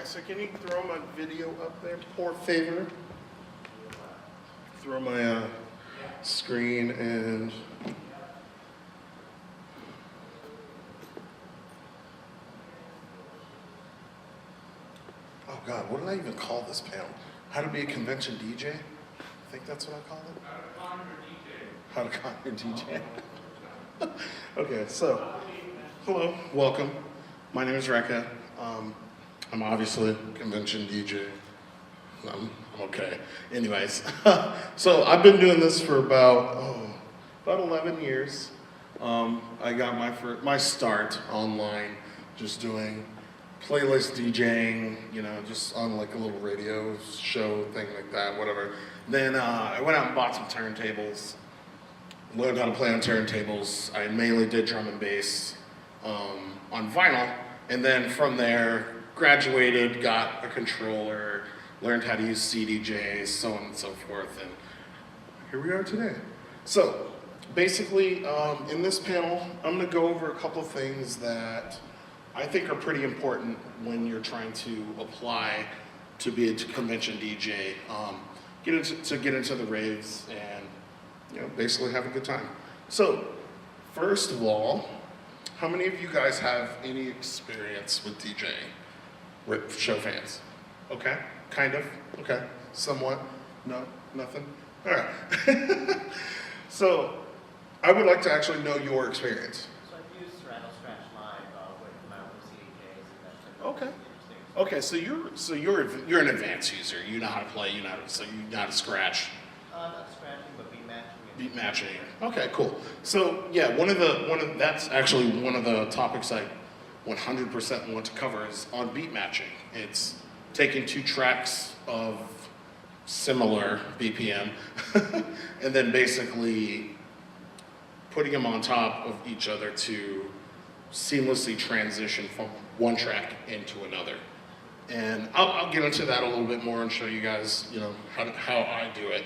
so can you throw my video up there, por favor? Throw my screen and... Oh God, what did I even call this panel? How to be a convention DJ? I think that's what I call it. How to con your DJ. Okay, so, hello, welcome. My name is Rekka. I'm obviously a convention DJ. I'm okay. Anyways, so I've been doing this for about 11 years. I got my start online just doing playlist DJing, you know, just on like a little radio show thing like that, whatever. Then I went out and bought some turntables, learned how to play on turntables. I mainly did drum and bass on vinyl, and then from there graduated, got a controller, learned how to use CDJs, so on and so forth, and here we are today. So basically, in this panel, I'm gonna go over a couple of things that I think are pretty important when you're trying to apply to be a convention DJ, get into the raves and, you know, basically have a good time. So, first of all, how many of you guys have any experience with DJing? With show fans? Okay, kind of, okay, somewhat, no, nothing? All right. So, I would like to actually know your experience. Okay. Okay, so you're an advanced user. You know how to play. You know how to scratch. Not scratching, but beat matching. Beat matching. Okay, cool. So yeah, that's actually one of the topics I 100% want to cover is on beat matching. It's taking two tracks of similar BPM and then basically putting them on top of each other to seamlessly transition from one track into another. And I'll get into that a little bit more and show you guys, you know, how I do it.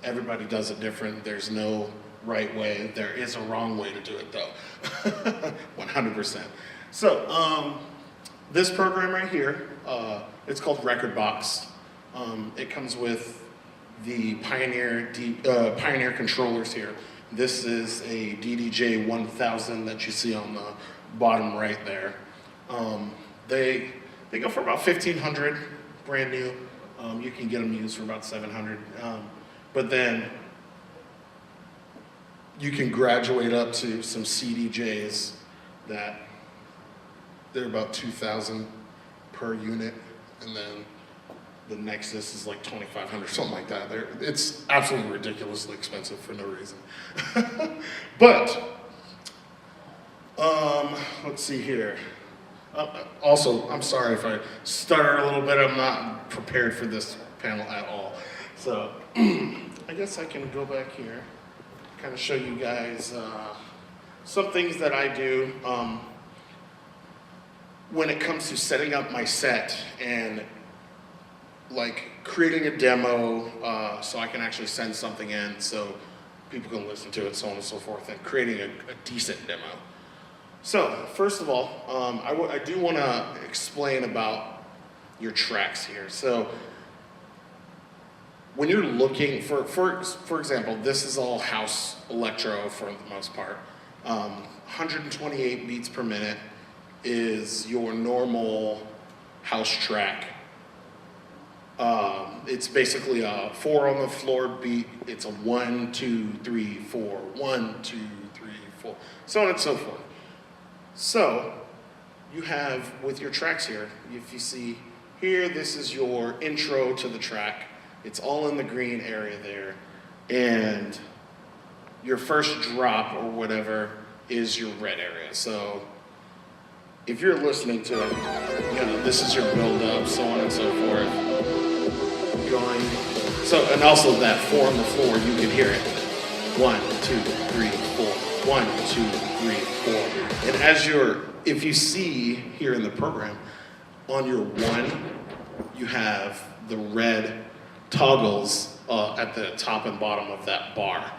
Everybody does it different. There's no right way. There is a wrong way to do it though. 100%. So this program right here, it's called Rekordbox. It comes with the Pioneer controllers here. This is a DDJ 1000 that you see on the bottom right there. They go for about $1,500, brand new. You can get them used for about $700. But then you can graduate up to some CDJs that they're about $2,000 per unit, and then the Nexus is like $2,500, something like that. It's absolutely ridiculously expensive for no reason. But, let's see here. Also, I'm sorry if I stutter a little bit. I'm not prepared for this panel at all. So, I guess I can go back here, kind of show you guys some things that I do when it comes to setting up my set and like creating a demo so I can actually send something in so people can listen to it, so on and so forth, and creating a decent demo. So, first of all, I do want to explain about your tracks here. So, when you're looking for example, this is all house electro for the most part. 128 beats per minute is your normal house track. It's basically a 4 on the floor beat. It's a 1, 2, 3, 4, 1, 2, 3, 4, so on and so forth. So you have with your tracks here, if you see here, this is your intro to the track. It's all in the green area there. And your first drop or whatever is your red area. So if you're listening to it, you know, this is your build up, so on and so forth. Going. So, and also that 4 on the floor, you can hear it. 1, 2, 3, 4. 1, 2, 3, 4. And if you see here in the program, on your 1, you have the red toggles at the top and bottom of that bar.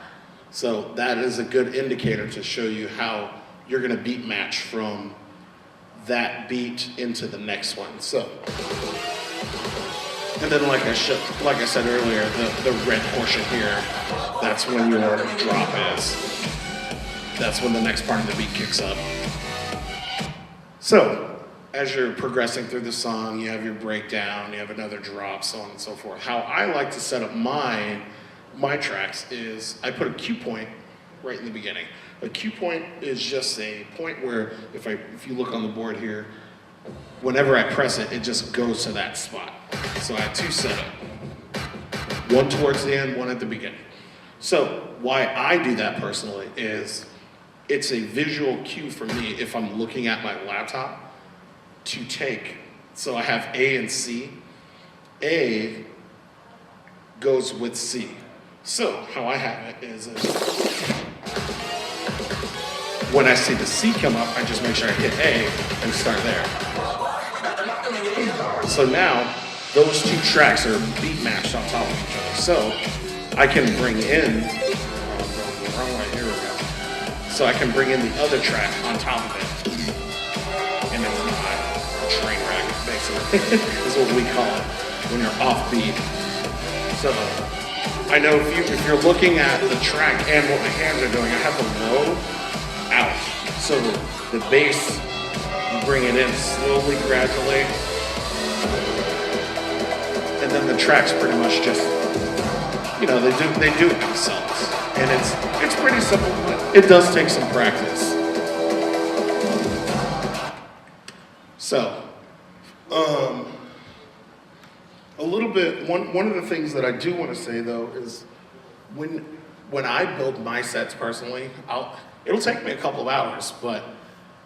So that is a good indicator to show you how you're gonna beat match from that beat into the next one. So, and then like I said earlier, the red portion here, that's when your drop is. That's when the next part of the beat kicks up. So, as you're progressing through the song, you have your breakdown, you have another drop, so on and so forth. How I like to set up my tracks is I put a cue point right in the beginning. A cue point is just a point where if you look on the board here, whenever I press it, it just goes to that spot. So I have two set up. One towards the end, one at the beginning. So why I do that personally is it's a visual cue for me if I'm looking at my laptop to take. So I have A and C. A goes with C. So how I have it is when I see the C come up, I just make sure I hit A and start there. So now those two tracks are beat matched on top of each other. So I can bring in, wrong way, here we go. So I can bring in the other track on top of it. And it's not a train wreck, basically, is what we call it when you're off beat. So I know if you're looking at the track and what my hands are doing, I have the low out. So the bass, you bring it in slowly, gradually. And then the tracks pretty much just, they do it themselves. And it's pretty simple, but it does take some practice. So, a little bit, one of the things that I do want to say though is when I build my sets personally, it'll take me a couple of hours, but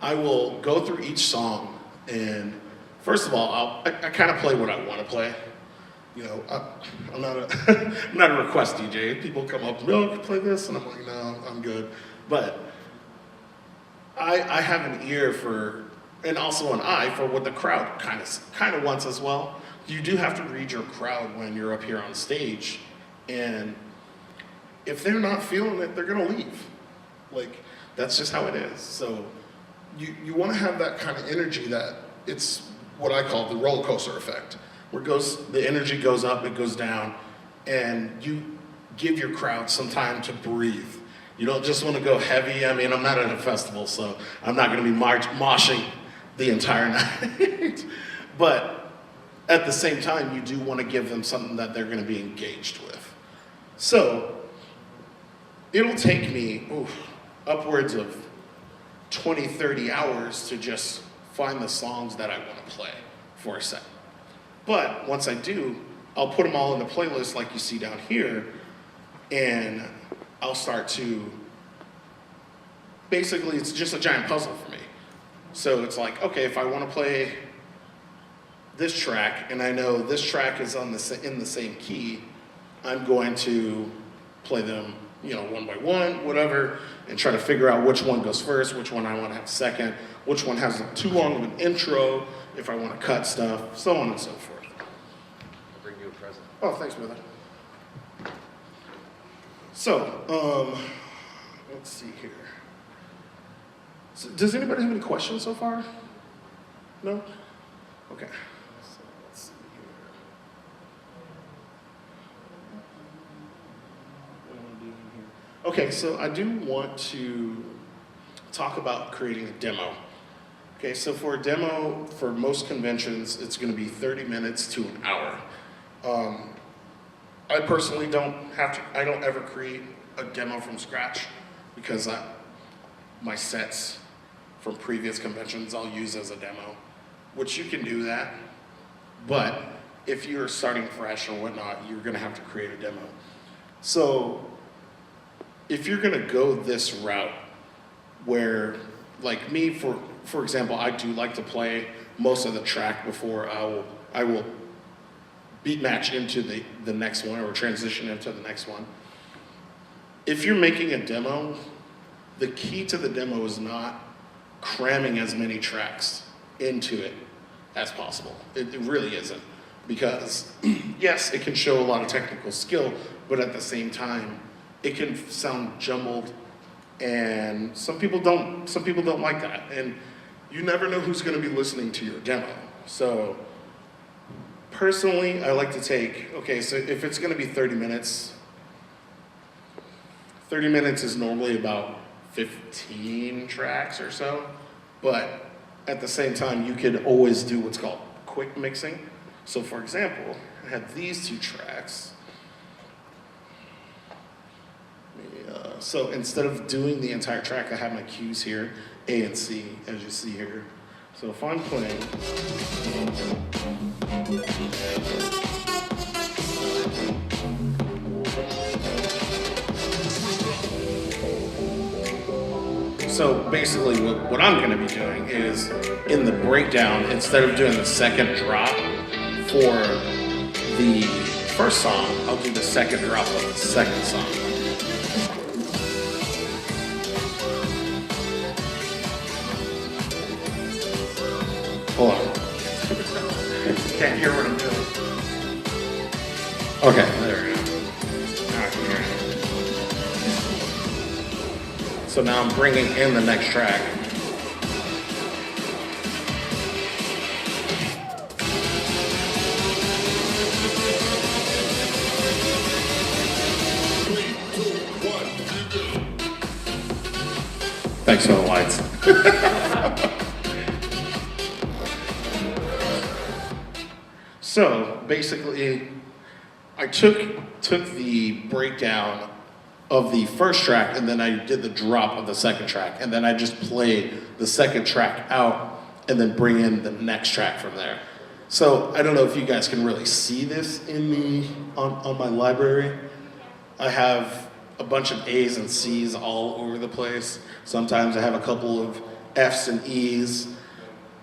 I will go through each song and first of all, I kind of play what I want to play. I'm not a request DJ. People come up, no, play this, and I'm like, no, I'm good. But I have an ear for, and also an eye for what the crowd kind of wants as well. You do have to read your crowd when you're up here on stage, and if they're not feeling it, they're gonna leave. Like, that's just how it is. So you want to have that kind of energy that it's what I call the roller coaster effect, where the energy goes up, it goes down, and you give your crowd some time to breathe. You don't just want to go heavy. I mean, I'm not at a festival, so I'm not going to be moshing the entire night. But at the same time, you do want to give them something that they're going to be engaged with. So it'll take me upwards of 20, 30 hours to just find the songs that I want to play for a set. But once I do, I'll put them all in the playlist like you see down here, and I'll start to, basically it's just a giant puzzle for me. So it's like, okay, if I want to play this track, and I know this track is in the same key, I'm going to play them, one by one, whatever, and try to figure out which one goes first, which one I want to have second, which one has too long of an intro, if I want to cut stuff, so on and so forth. I'll bring you a present. Oh, thanks, brother. So, let's see here. So, does anybody have any questions so far? No? Okay. So, let's see here. What am I doing here? Okay, so I do want to talk about creating a demo. Okay, so for a demo, for most conventions, it's going to be 30 minutes to an hour. I personally I don't ever create a demo from scratch because my sets from previous conventions I'll use as a demo, which you can do that. But if you're starting fresh or whatnot, you're going to have to create a demo. So if you're going to go this route where, like me, for example, I do like to play most of the track before I will beat match into the next one or transition into the next one. If you're making a demo, the key to the demo is not cramming as many tracks into it as possible. It really isn't. Because yes, it can show a lot of technical skill, but at the same time, it can sound jumbled, and some people don't like that. And you never know who's going to be listening to your demo. So personally, I like to take, okay, so if it's going to be 30 minutes, 30 minutes is normally about 15 tracks or so, but at the same time, you could always do what's called quick mixing. So for example, I had these 2 tracks. So instead of doing the entire track, I have my cues here, A and C, as you see here. So if I'm playing, so basically what I'm gonna be doing is, in the breakdown, instead of doing the second drop for the first song, I'll do the second drop of the second song. Hold on. Can't hear what I'm doing. Okay, there we go. Now I can hear it. So now I'm bringing in the next track. Thanks for the lights. So basically, I took the breakdown of the first track, and then I did the drop of the second track, and then I just play the second track out and then bring in the next track from there. So I don't know if you guys can really see this on my library. I have a bunch of A's and C's all over the place. Sometimes I have a couple of F's and E's.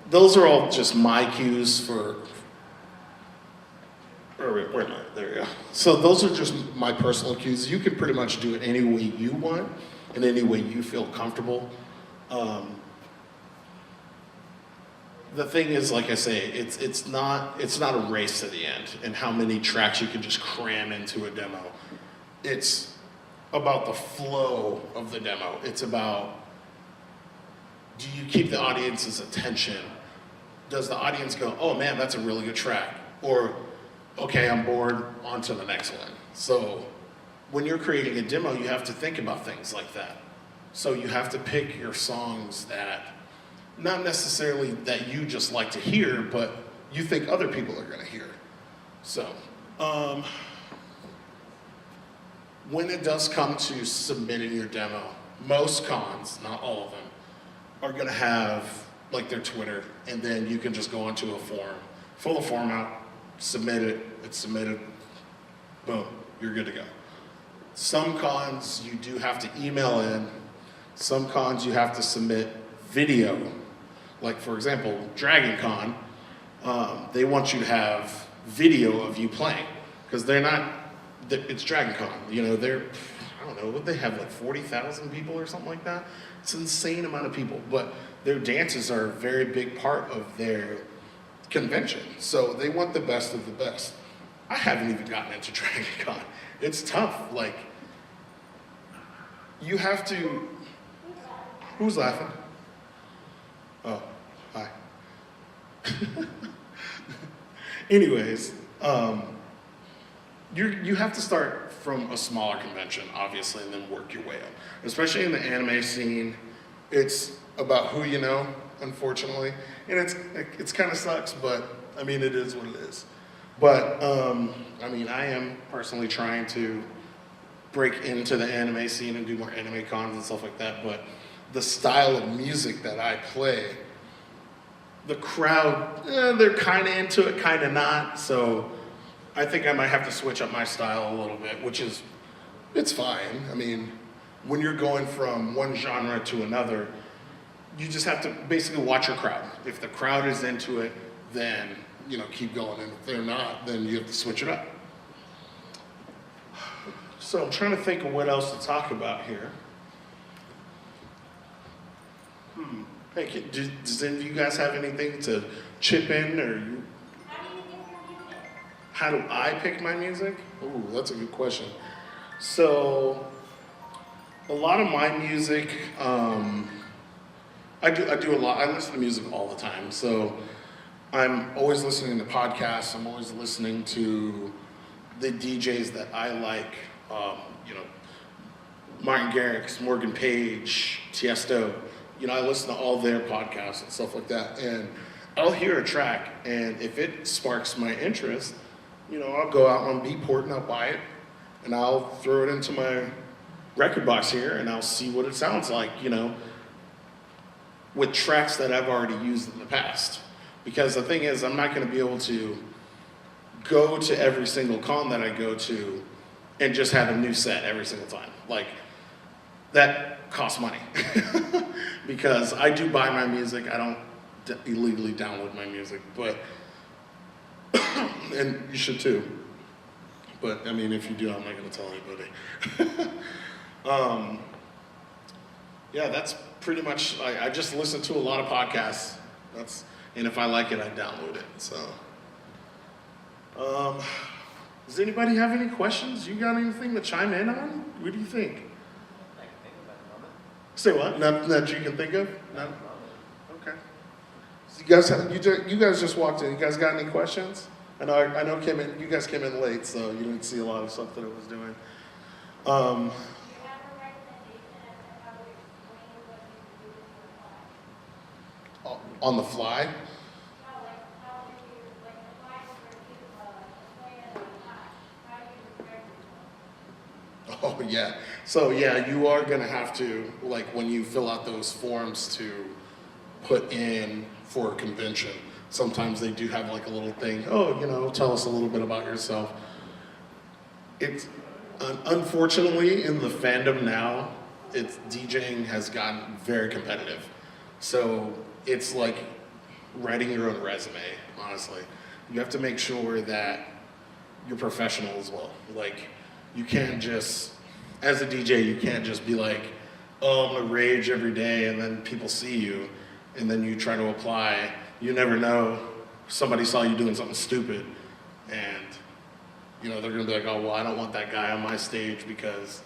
Those are all just my cues for, where am I? There we go. So those are just my personal cues. You can pretty much do it any way you want and any way you feel comfortable. The thing is, like I say, it's not a race to the end and how many tracks you can just cram into a demo. It's about the flow of the demo. It's about, do you keep the audience's attention? Does the audience go, oh man, that's a really good track? Or, okay, I'm bored, on to the next one. So when you're creating a demo, you have to think about things like that. So you have to pick your songs that, not necessarily that you just like to hear, but you think other people are gonna hear. So, when it does come to submitting your demo, most cons, not all of them, are gonna have like their Twitter, and then you can just go onto a form, fill the form out, submit it, it's submitted, boom, you're good to go. Some cons you do have to email in, some cons you have to submit video. Like for example, Dragon Con, they want you to have video of you playing, because they're not, it's Dragon Con, you know, they're, I don't know, what they have, like 40,000 people or something like that? It's an insane amount of people, but their dances are a very big part of their convention, so they want the best of the best. I haven't even gotten into Dragon Con. It's tough, like, you have to, who's laughing? Oh, hi. Anyways, you have to start from a smaller convention, obviously, and then work your way up. Especially in the anime scene, it's about who you know, unfortunately. And it's kind of sucks, but I mean, it is what it is. But, I mean, I am personally trying to break into the anime scene and do more anime cons and stuff like that, but the style of music that I play, the crowd, they're kind of into it, kind of not, so I think I might have to switch up my style a little bit, which is, it's fine. I mean, when you're going from one genre to another, you just have to basically watch your crowd. If the crowd is into it, then, you know, keep going, and if they're not, then you have to switch it up. So I'm trying to think of what else to talk about here. Hey, does any of you guys have anything to chip in, or you? How do I pick my music? Ooh, that's a good question. So, a lot of my music I do a lot. I listen to music all the time, so I'm always listening to podcasts. I'm always listening to the DJs that I like. You know, Martin Garrix, Morgan Page, Tiesto. You know, I listen to all their podcasts and stuff like that, and I'll hear a track, and if it sparks my interest, you know, I'll go out on Beatport and I'll buy it, and I'll throw it into my record box here, and I'll see what it sounds like, you know, with tracks that I've already used in the past. Because the thing is, I'm not going to be able to go to every single con that I go to and just have a new set every single time. Like, that costs money. Because I do buy my music. I don't illegally download my music, but, and you should too. But, I mean, if you do, I'm not going to tell anybody. Yeah, that's pretty much, I just listen to a lot of podcasts. And if I like it, I download it, so. Does anybody have any questions? You got anything to chime in on? What do you think? I can think about a moment. Say what? Nothing that you can think of? No? Okay. So you guys just walked in. You guys got any questions? I know you guys came in late, so you didn't see a lot of stuff that I was doing. On the fly? Oh, yeah. So, yeah, you are going to have to, like, when you fill out those forms to put in for a convention, sometimes they do have, like, a little thing, oh, you know, tell us a little bit about yourself. It's, unfortunately, in the fandom now, DJing has gotten very competitive. So, it's like writing your own resume, honestly. You have to make sure that you're professional as well. Like, you can't just, as a DJ, you can't just be like, oh, I'm gonna rage every day, and then people see you, and then you try to apply. You never know, somebody saw you doing something stupid, and you know, they're gonna be like, oh, well, I don't want that guy on my stage because,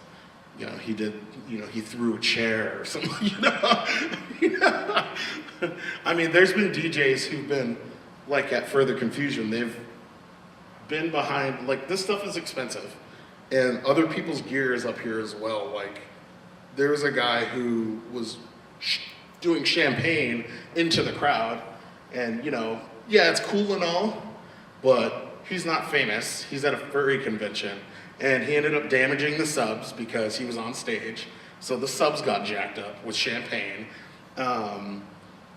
you know, he threw a chair or something, you know? I mean, there's been DJs who've been, like, at further confusion. They've been behind, like, this stuff is expensive. And other people's gear is up here as well. Like, there was a guy who was doing champagne into the crowd. And, you know, yeah, it's cool and all, but he's not famous. He's at a furry convention. And he ended up damaging the subs because he was on stage. So the subs got jacked up with champagne.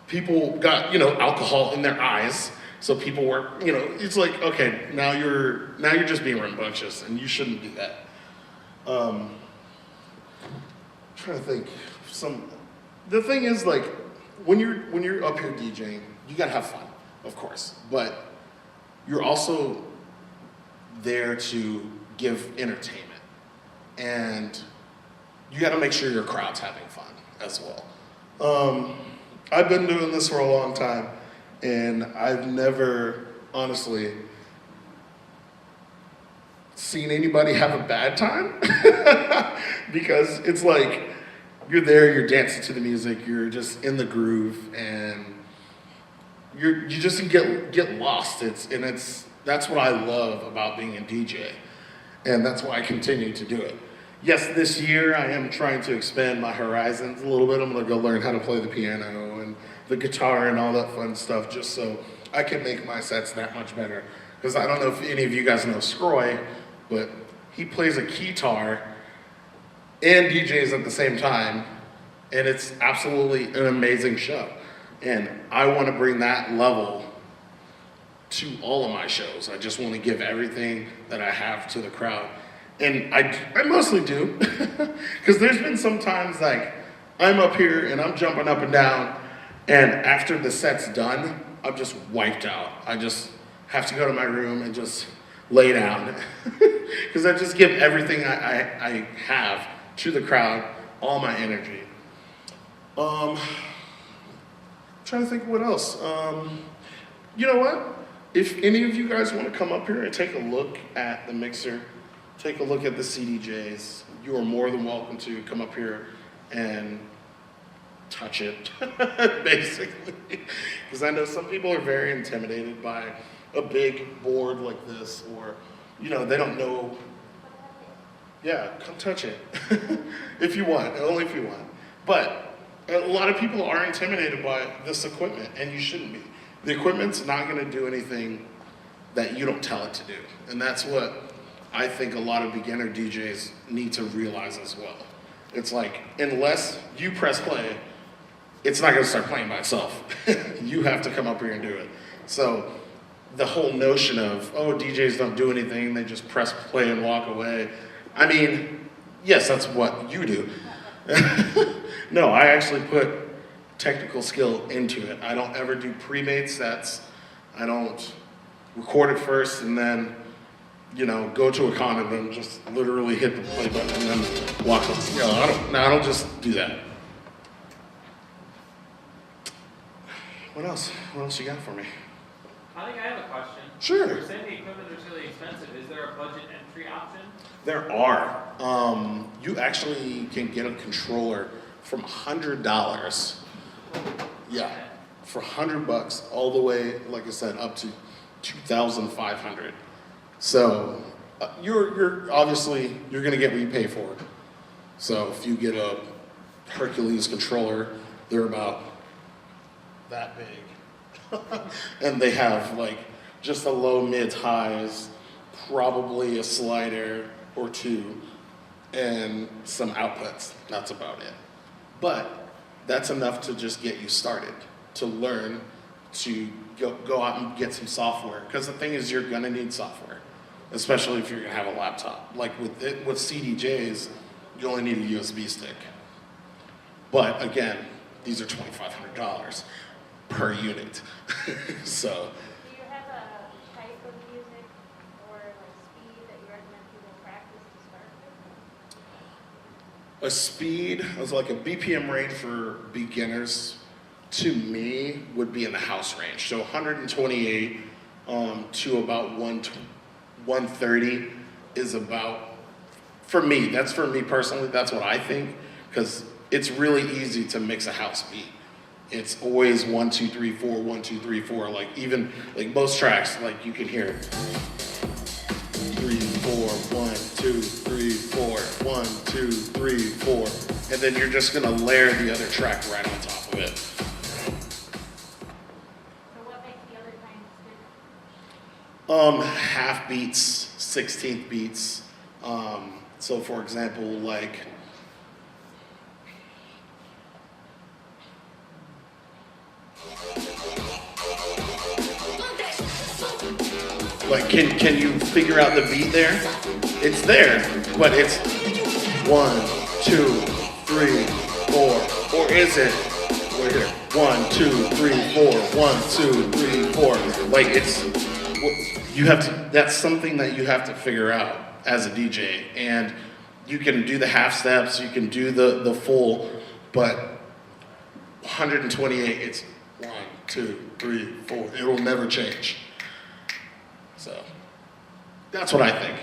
People got, you know, alcohol in their eyes. So people were, you know, it's like, okay, now you're just being rambunctious, and you shouldn't do that. I'm trying to think. The thing is, like, when you're up here DJing, you gotta have fun, of course, but you're also there to give entertainment, and you gotta make sure your crowd's having fun as well. I've been doing this for a long time, and I've never, honestly, seen anybody have a bad time. Because it's like, you're there, you're dancing to the music, you're just in the groove, and you just get lost. That's what I love about being a DJ. And that's why I continue to do it. Yes, this year I am trying to expand my horizons a little bit. I'm gonna go learn how to play the piano and the guitar and all that fun stuff, just so I can make my sets that much better. Because I don't know if any of you guys know Scroy, but he plays a keytar and DJs at the same time, and it's absolutely an amazing show. And I want to bring that level to all of my shows. I just want to give everything that I have to the crowd. And I mostly do, because there's been some times like I'm up here and I'm jumping up and down, and after the set's done, I'm just wiped out. I just have to go to my room and just lay down, because I just give everything I have to the crowd, all my energy. I'm trying to think what else. You know what? If any of you guys want to come up here and take a look at the mixer, take a look at the CDJs, you are more than welcome to come up here and touch it, basically. Because I know some people are very intimidated by a big board like this, or, you know, they don't know. Yeah, come touch it. If you want, only if you want. But a lot of people are intimidated by this equipment, and you shouldn't be. The equipment's not going to do anything that you don't tell it to do. And that's what I think a lot of beginner DJs need to realize as well. It's like, unless you press play, it's not going to start playing by itself. You have to come up here and do it. So the whole notion of, oh, DJs don't do anything, they just press play and walk away. I mean, yes, that's what you do. No, I actually put technical skill into it. I don't ever do pre-made sets. I don't record it first and then, you know, go to a con and then just literally hit the play button and then walk up. You know, I don't just do that. What else? What else you got for me? I think I have a question. Sure. You're saying the equipment is really expensive. Is there a budget entry option? There are. You actually can get a controller from $100. Yeah, for $100 all the way, like I said, up to $2,500. So you're obviously you're gonna get what you pay for. So if you get a Hercules controller, they're about that big, and they have like just a low, mids, highs, probably a slider or two, and some outputs. That's about it. But that's enough to just get you started, to learn, to go out and get some software. Because the thing is, you're gonna need software, especially if you're gonna have a laptop. Like with CDJs, you only need a USB stick. But again, these are $2,500 per unit. So. Do you have a type of music or like speed that you recommend people practice to start with? A speed, as like a BPM range for beginners, to me, would be in the house range. So 128 to about 130 is about, for me, that's for me personally, that's what I think, because it's really easy to mix a house beat. It's always 1, 2, 3, 4, 1, 2, 3, 4. Like even like most tracks, like you can hear 3, 4, 1, 2, 3, 4, 1, 2, 3, 4, and then you're just gonna layer the other track right on top of it. So what makes the other kinds different? Half beats, 16th beats. So for example, like. Like, can you figure out the beat there? It's there, but it's 1, 2, 3, 4, or is it? Right here. 1, 2, 3, 4, 1, 2, 3, 4. Like it's, you have to. That's something that you have to figure out as a DJ, and you can do the half steps, you can do the full, but 128, it's 1, 2, 3, 4. It will never change. So that's what I think.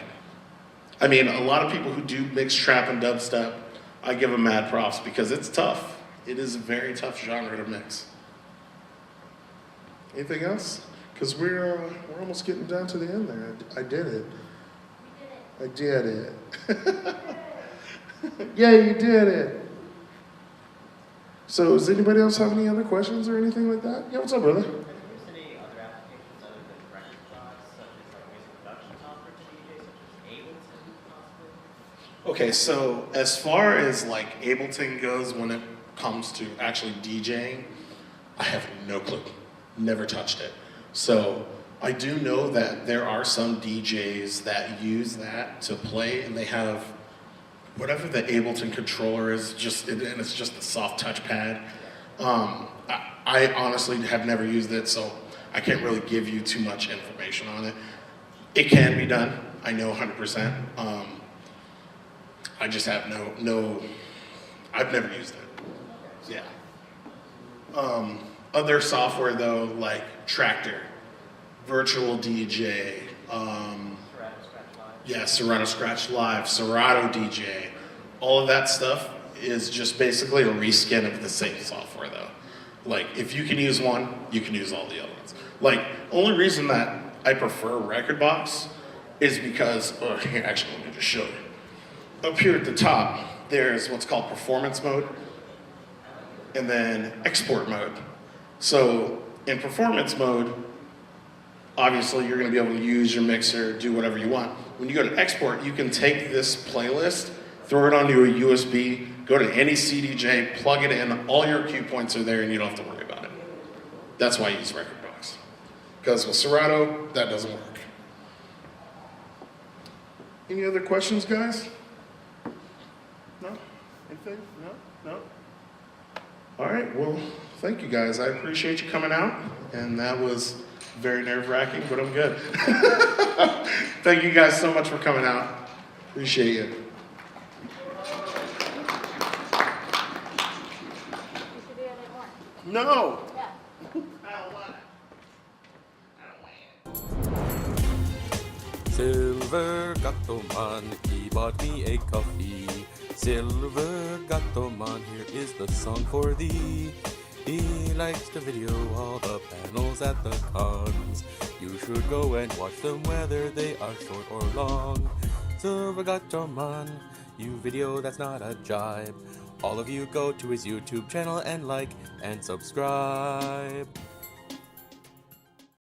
I mean, a lot of people who do mix trap and dubstep, I give them mad props because it's tough. It is a very tough genre to mix. Anything else? Because we're almost getting down to the end there. I did it. I did it. Yeah, you did it. So does anybody else have any other questions or anything like that? Yeah, what's up, brother? Have you used any other applications other than record jobs, such as like music production software to DJ, such as Ableton, possibly? Okay, so as far as like Ableton goes when it comes to actually DJing, I have no clue. Never touched it. So I do know that there are some DJs that use that to play, and they have whatever the Ableton controller is, and it's just a soft touchpad. I honestly have never used it, so I can't really give you too much information on it. It can be done, I know 100%. I just have no, I've never used it. Yeah. Other software though, like Tractor, Virtual DJ, yeah, Serato Scratch Live, Serato DJ, all of that stuff is just basically a reskin of the same software though. Like, if you can use one, you can use all the other ones. Like, only reason that I prefer Rekordbox is because, here, actually, let me just show you. Up here at the top, there's what's called performance mode, and then export mode. So, in performance mode, obviously you're gonna be able to use your mixer, do whatever you want. When you go to export, you can take this playlist, throw it onto a USB, go to any CDJ, plug it in, all your cue points are there and you don't have to worry about it. That's why I use Rekordbox. Because with Serato, that doesn't work. Any other questions, guys? No? Anything? No? No? All right, well, thank you guys. I appreciate you coming out, and that was very nerve-wracking, but I'm good. Thank you guys so much for coming out. Appreciate you. You should be in it more. No! Yeah. I don't want it. Silver Gatoman, he bought me a coffee. Silver Gatoman, here is the song for thee. He likes to video all the panels at the cons. You should go and watch them whether they are short or long. Silver Gatoman, you video that's not a jibe. All of you go to his YouTube channel and like and subscribe.